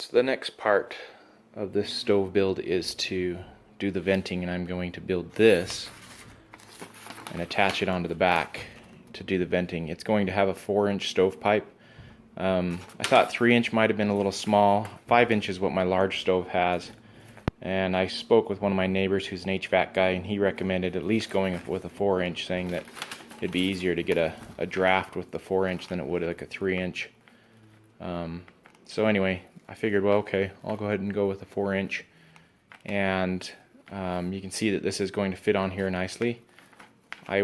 So the next part of this stove build is to do the venting, and I'm going to build this and attach it onto the back to do the venting. It's going to have a 4-inch stovepipe. I thought 3-inch might have been a little small. 5-inch is what my large stove has. And I spoke with one of my neighbors who's an HVAC guy, and he recommended at least going with a 4-inch, saying that it'd be easier to get a draft with the 4-inch than it would like a 3-inch. So anyway, I figured, well, okay, I'll go ahead and go with a 4-inch. And you can see that this is going to fit on here nicely. I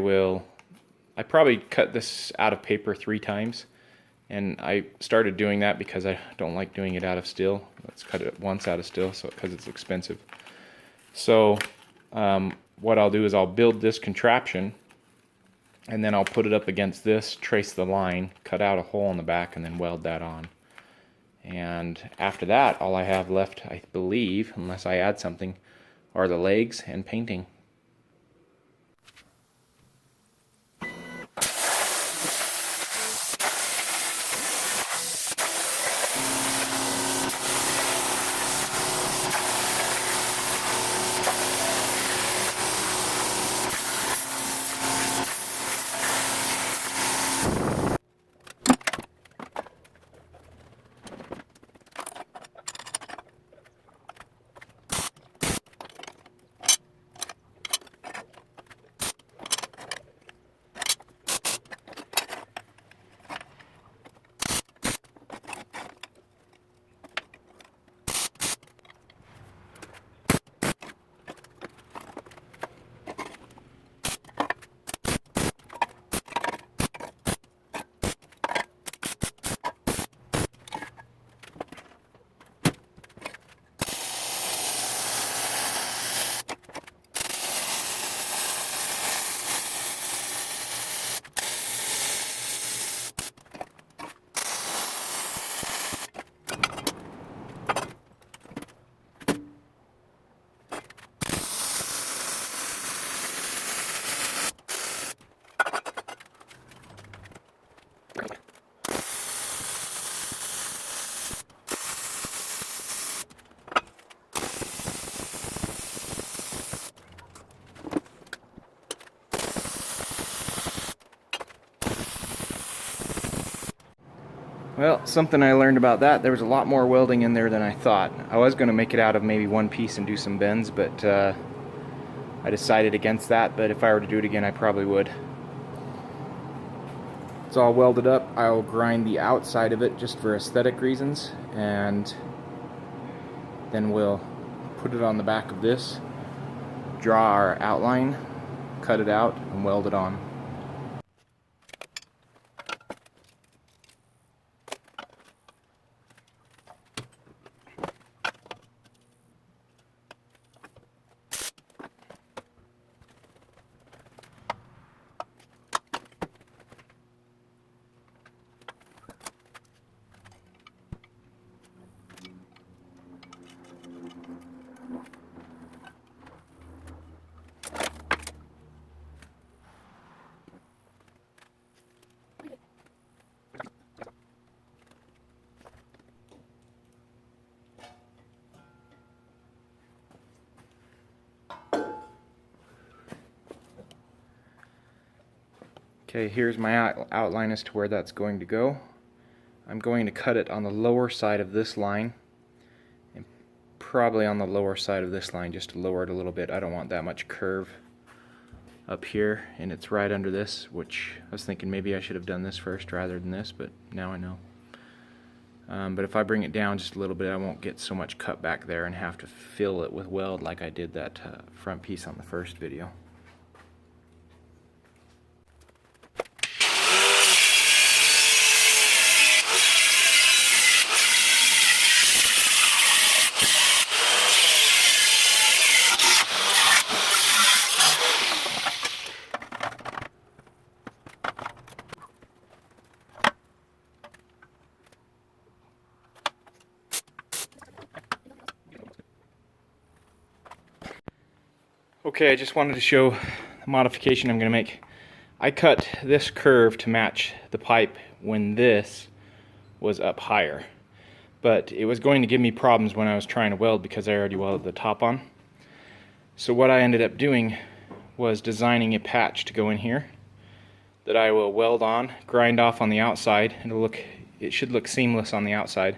probably cut this out of paper 3 times. And I started doing that because I don't like doing it out of steel. Let's cut it once out of steel because it's expensive. So what I'll do is I'll build this contraption, and then I'll put it up against this, trace the line, cut out a hole in the back, and then weld that on. And after that, all I have left, I believe, unless I add something, are the legs and painting. Well, something I learned about that, there was a lot more welding in there than I thought. I was going to make it out of maybe one piece and do some bends, but I decided against that. But if I were to do it again, I probably would. It's all welded up. I'll grind the outside of it just for aesthetic reasons, and then we'll put it on the back of this, draw our outline, cut it out, and weld it on. Okay, here's my outline as to where that's going to go. I'm going to cut it on the lower side of this line, and probably on the lower side of this line, just to lower it a little bit. I don't want that much curve up here, and it's right under this, which I was thinking maybe I should have done this first rather than this, but now I know. But if I bring it down just a little bit, I won't get so much cut back there and have to fill it with weld like I did that front piece on the first video. Okay, I just wanted to show the modification I'm going to make. I cut this curve to match the pipe when this was up higher. but it was going to give me problems when I was trying to weld because I already welded the top on. So what I ended up doing was designing a patch to go in here that I will weld on, grind off on the outside, and it should look seamless on the outside.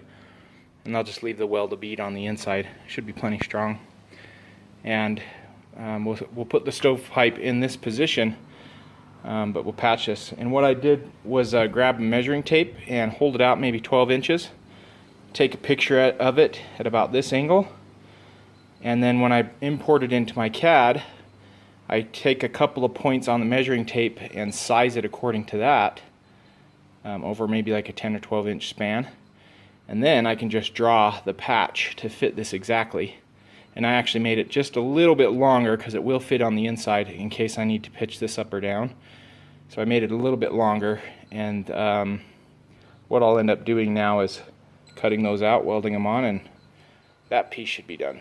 And I'll just leave the weld a bead on the inside. It should be plenty strong. And we'll put the stovepipe in this position, but we'll patch this. And what I did was grab measuring tape and hold it out maybe 12 inches, take a picture of it at about this angle, and then when I import it into my CAD, I take a couple of points on the measuring tape and size it according to that, over maybe like a 10 or 12 inch span. And then I can just draw the patch to fit this exactly. And I actually made it just a little bit longer because it will fit on the inside in case I need to pitch this up or down. So I made it a little bit longer, and what I'll end up doing now is cutting those out, welding them on, and that piece should be done.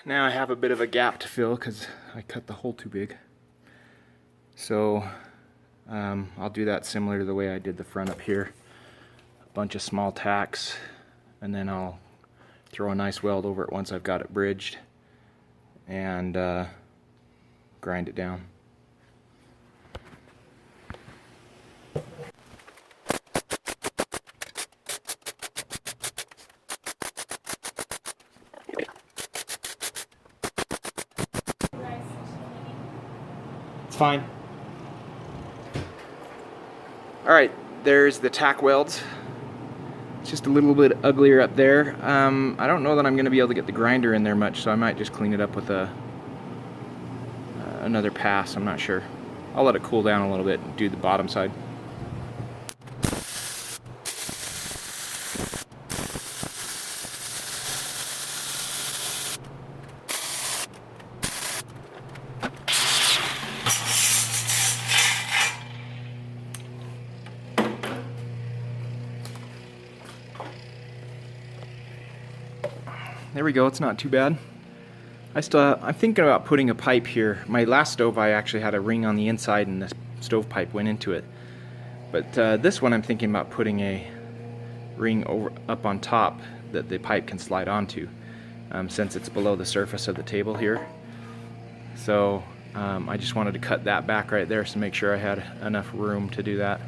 Now I have a bit of a gap to fill because I cut the hole too big. So I'll do that similar to the way I did the front up here. A bunch of small tacks, and then I'll throw a nice weld over it once I've got it bridged, and grind it down. It's fine. Alright, there's the tack welds. It's just a little bit uglier up there. I don't know that I'm going to be able to get the grinder in there much, so I might just clean it up with another pass. I'm not sure. I'll let it cool down a little bit and do the bottom side. There we go, it's not too bad. I'm thinking about putting a pipe here. My last stove I actually had a ring on the inside and the stovepipe went into it. But this one I'm thinking about putting a ring up on top that the pipe can slide onto, since it's below the surface of the table here. So I just wanted to cut that back right there to make sure I had enough room to do that.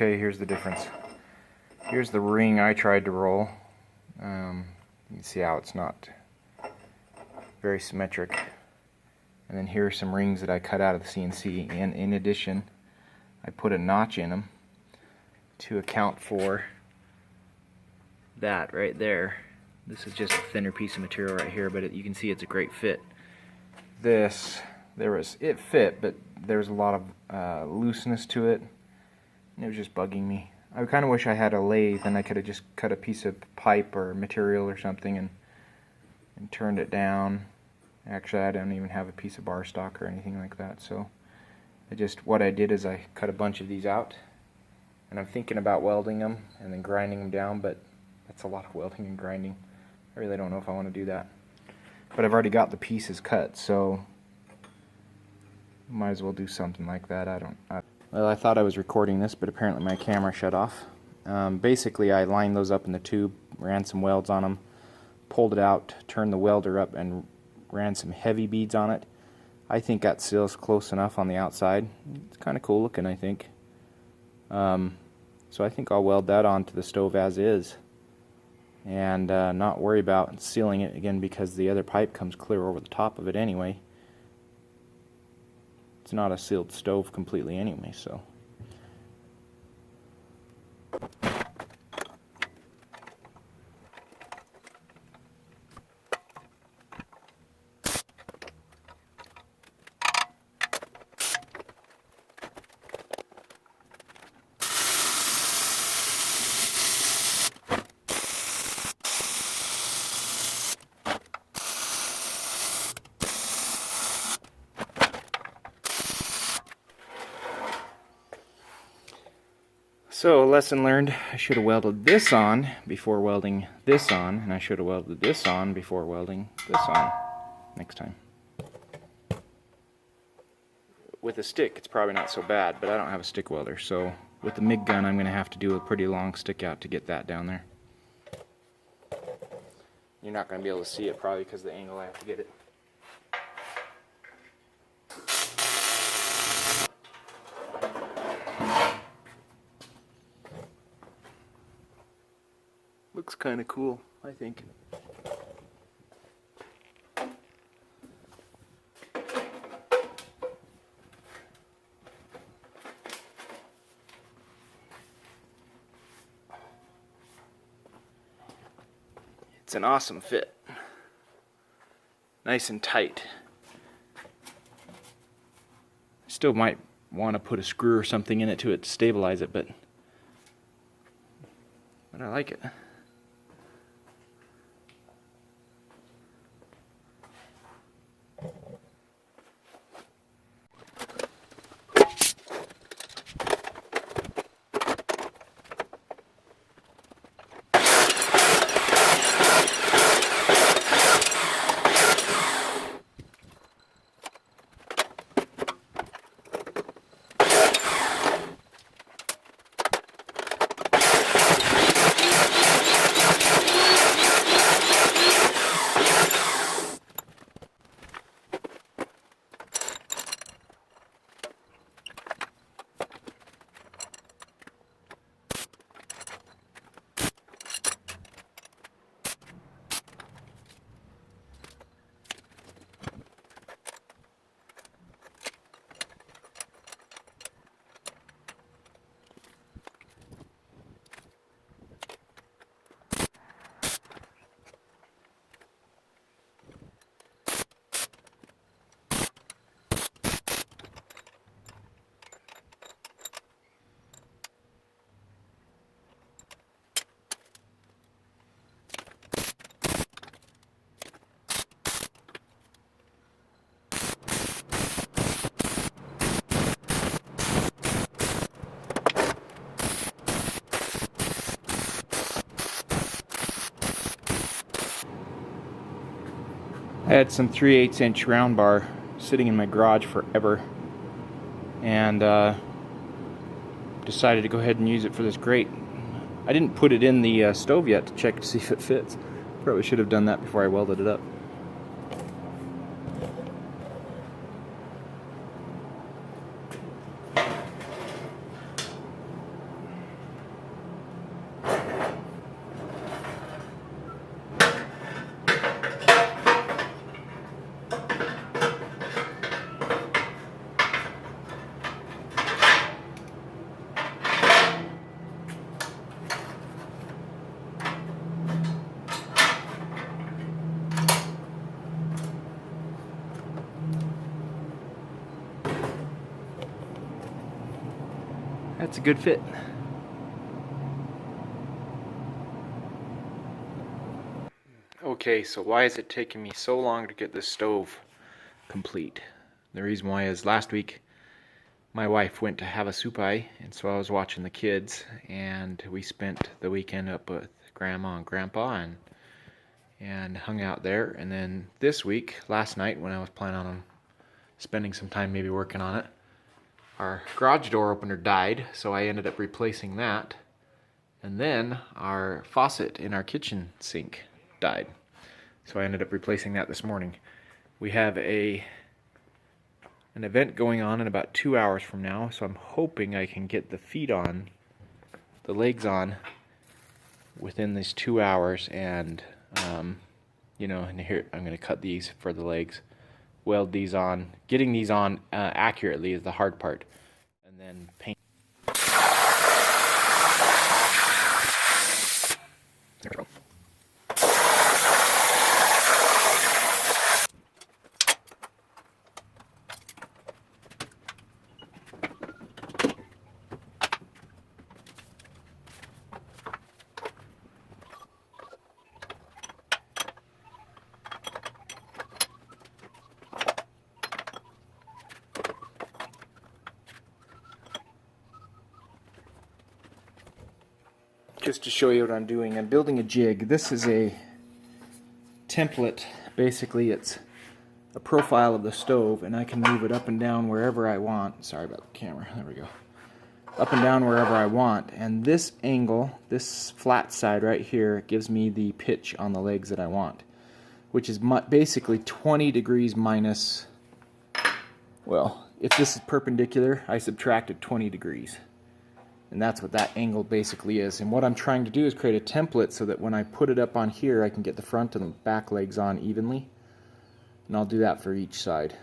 Okay, here's the difference. Here's the ring I tried to roll. You can see how it's not very symmetric. And then here are some rings that I cut out of the CNC, and in addition I put a notch in them to account for that right there. This is just a thinner piece of material right here, but you can see it's a great fit. This, it fit, but there's a lot of looseness to it, and it was just bugging me. I kind of wish I had a lathe, and I could have just cut a piece of pipe or material or something and turned it down. Actually, I don't even have a piece of bar stock or anything like that, so what I did is I cut a bunch of these out, and I'm thinking about welding them and then grinding them down, but that's a lot of welding and grinding. I really don't know if I want to do that. But I've already got the pieces cut, so might as well do something like that. Well, I thought I was recording this, but apparently my camera shut off. Basically, I lined those up in the tube, ran some welds on them, pulled it out, turned the welder up, and ran some heavy beads on it. I think that seals close enough on the outside. It's kind of cool looking, I think. So I think I'll weld that onto the stove as is, and not worry about sealing it again, because the other pipe comes clear over the top of it anyway. It's not a sealed stove completely anyway, so. So, lesson learned, I should have welded this on before welding this on, and I should have welded this on before welding this on next time. With a stick, it's probably not so bad, but I don't have a stick welder, so with the MIG gun, I'm going to have to do a pretty long stick out to get that down there. You're not going to be able to see it probably because of the angle I have to get it. Looks kind of cool, I think. It's an awesome fit. Nice and tight. Still might want to put a screw or something in it to stabilize it, but I like it. I had some 3/8 inch round bar sitting in my garage forever, and decided to go ahead and use it for this grate. I didn't put it in the stove yet to check to see if it fits. Probably should have done that before I welded it up. it's a good fit. Okay, so why is it taking me so long to get this stove complete? The reason why is last week my wife went to have a supai, and so I was watching the kids, and we spent the weekend up with Grandma and Grandpa and hung out there. And then this week, last night, when I was planning on spending some time maybe working on it, our garage door opener died, so I ended up replacing that. And then our faucet in our kitchen sink died, so I ended up replacing that this morning. We have an event going on in about 2 hours from now, so I'm hoping I can get the feet on, the legs on, within these 2 hours. And you know, and here I'm going to cut these for the legs, weld these on. Getting these on accurately is the hard part, and then paint. There we go. Just to show you what I'm doing, I'm building a jig. This is a template. Basically, it's a profile of the stove, and I can move it up and down wherever I want. Sorry about the camera. There we go. Up and down wherever I want. And this angle, this flat side right here, gives me the pitch on the legs that I want, which is basically 20 degrees minus, well, if this is perpendicular, I subtracted 20 degrees. And that's what that angle basically is. And what I'm trying to do is create a template so that when I put it up on here, I can get the front and the back legs on evenly. And I'll do that for each side.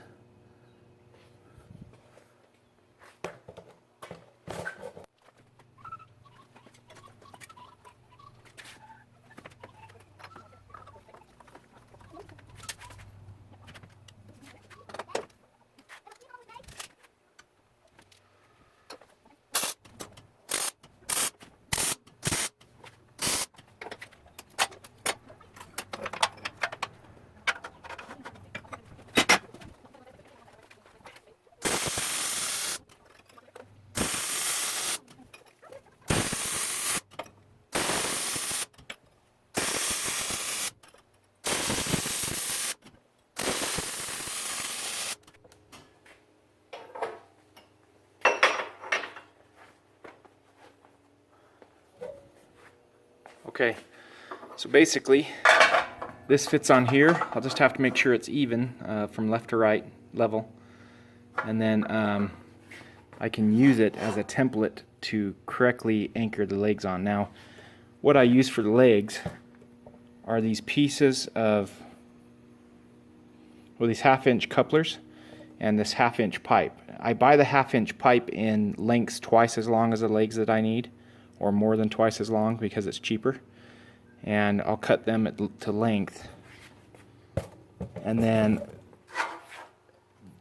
Okay, so basically this fits on here. I'll just have to make sure it's even from left to right level, and then I can use it as a template to correctly anchor the legs on. Now, what I use for the legs are these pieces of, well, these 1/2-inch couplers and this 1/2-inch pipe. I buy the 1/2-inch pipe in lengths twice as long as the legs that I need, or more than twice as long, because it's cheaper. And I'll cut them to length. And then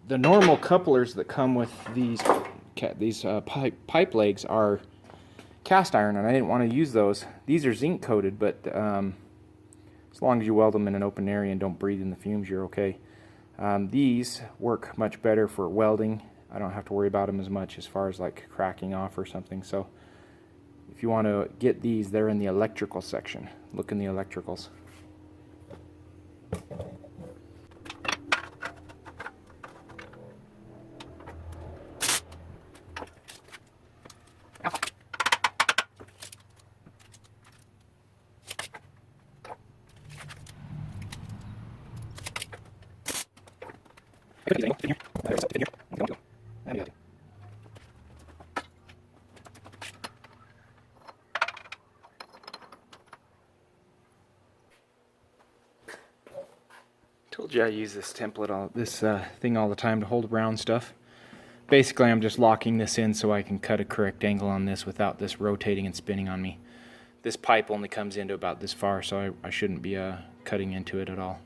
the normal couplers that come with these pipe legs are cast iron, and I didn't want to use those. These are zinc coated, but as long as you weld them in an open area and don't breathe in the fumes, you're okay. These work much better for welding. I don't have to worry about them as much as far as like cracking off or something. So if you want to get these, they're in the electrical section. Look in the electricals. Told you I use this template, this thing all the time to hold around stuff. Basically, I'm just locking this in so I can cut a correct angle on this without this rotating and spinning on me. This pipe only comes into about this far, so I shouldn't be cutting into it at all.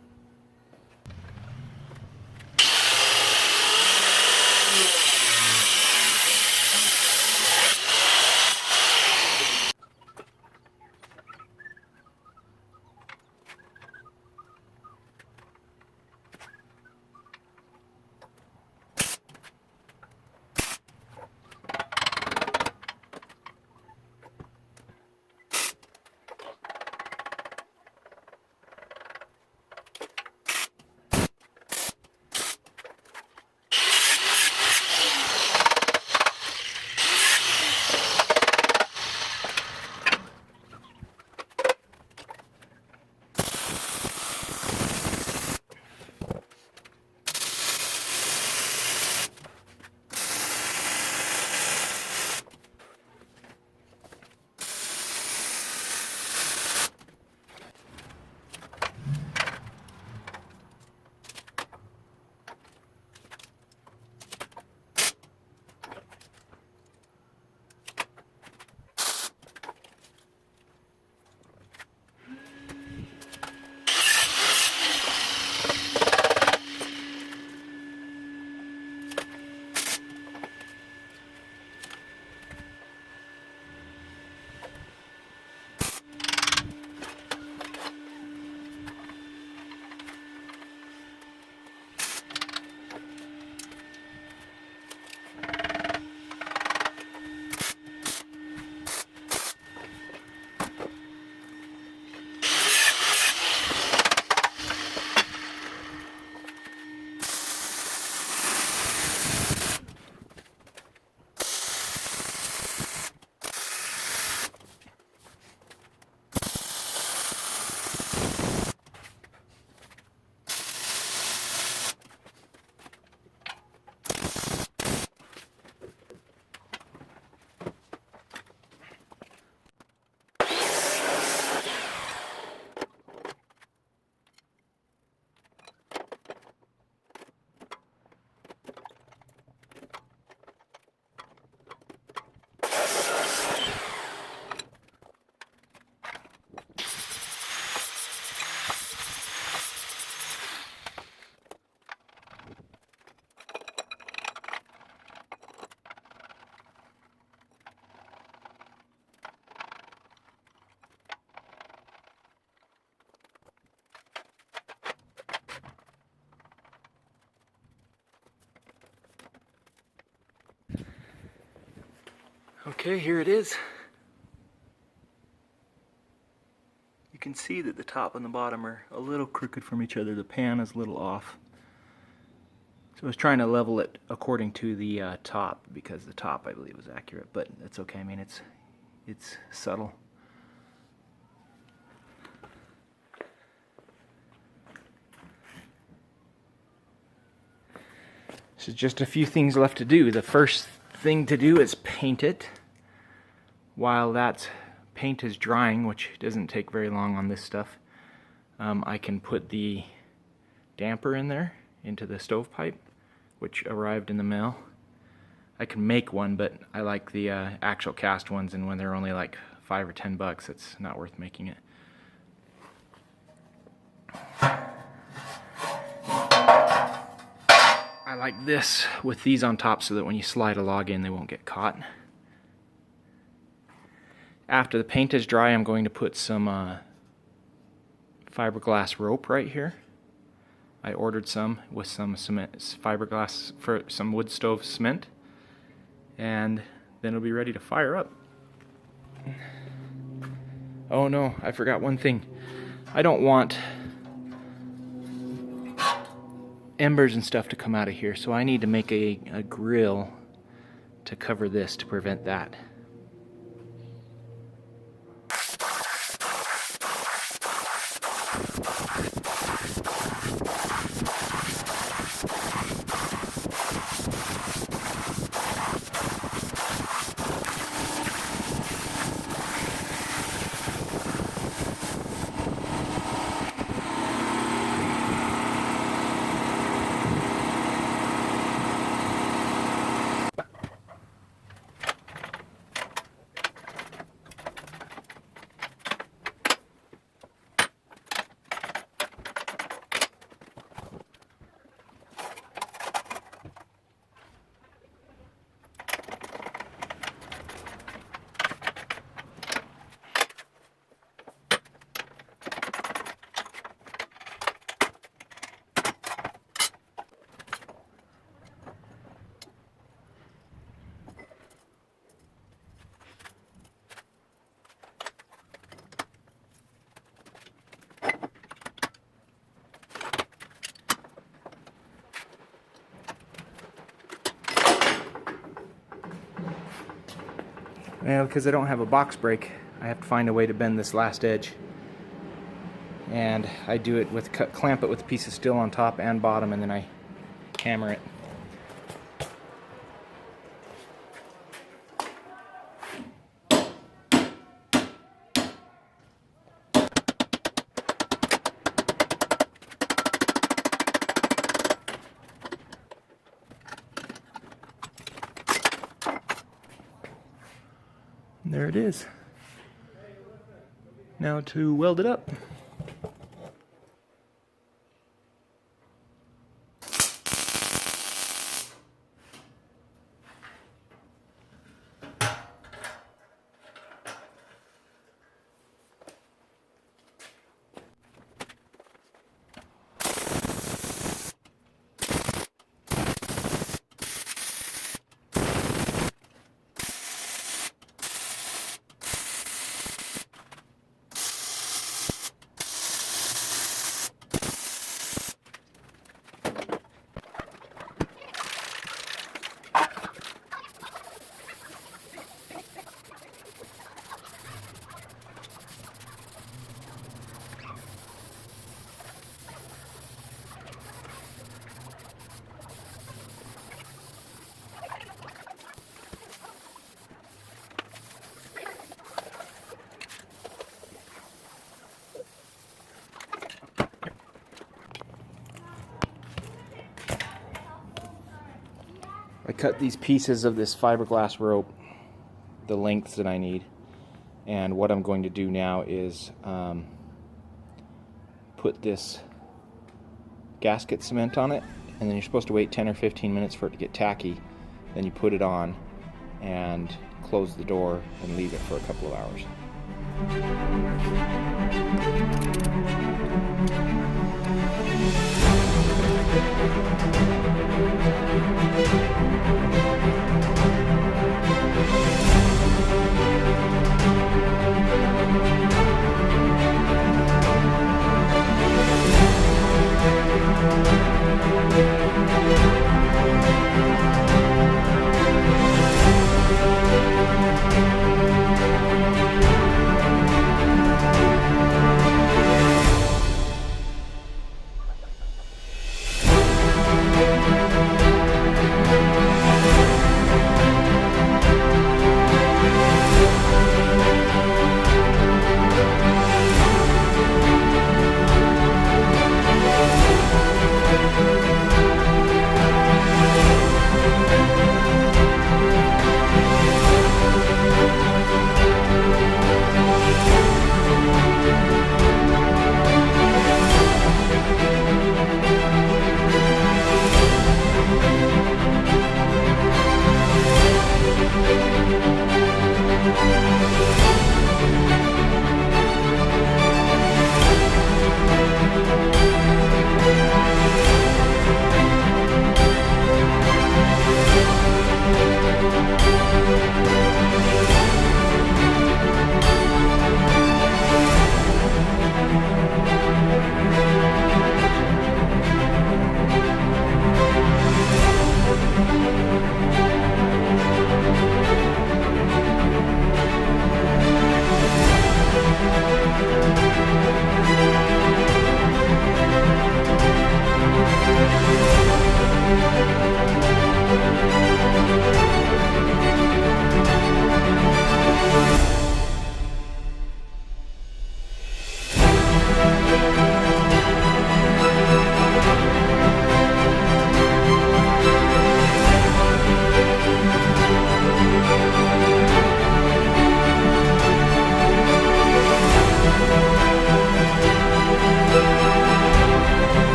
Okay, here it is. You can see that the top and the bottom are a little crooked from each other. The pan is a little off. So I was trying to level it according to the top, because the top I believe was accurate, but that's okay. I mean, it's subtle. So just a few things left to do. The first thing to do is paint it. While that paint is drying, which doesn't take very long on this stuff, I can put the damper in there into the stovepipe, which arrived in the mail. I can make one, but I like the actual cast ones, and when they're only like $5 or $10, it's not worth making it. I like this with these on top so that when you slide a log in, they won't get caught. After the paint is dry, I'm going to put some fiberglass rope right here. I ordered some with some cement, fiberglass for some wood stove cement, and then it'll be ready to fire up. Oh no, I forgot one thing. I don't want embers and stuff to come out of here, so I need to make a grill to cover this to prevent that. Well, because I don't have a box brake, I have to find a way to bend this last edge. And I do it with clamp it with a piece of steel on top and bottom, and then I hammer it. There it is. Now to weld it up. I cut these pieces of this fiberglass rope the lengths that I need, and what I'm going to do now is put this gasket cement on it, and then you're supposed to wait 10 or 15 minutes for it to get tacky. Then you put it on and close the door and leave it for a couple of hours.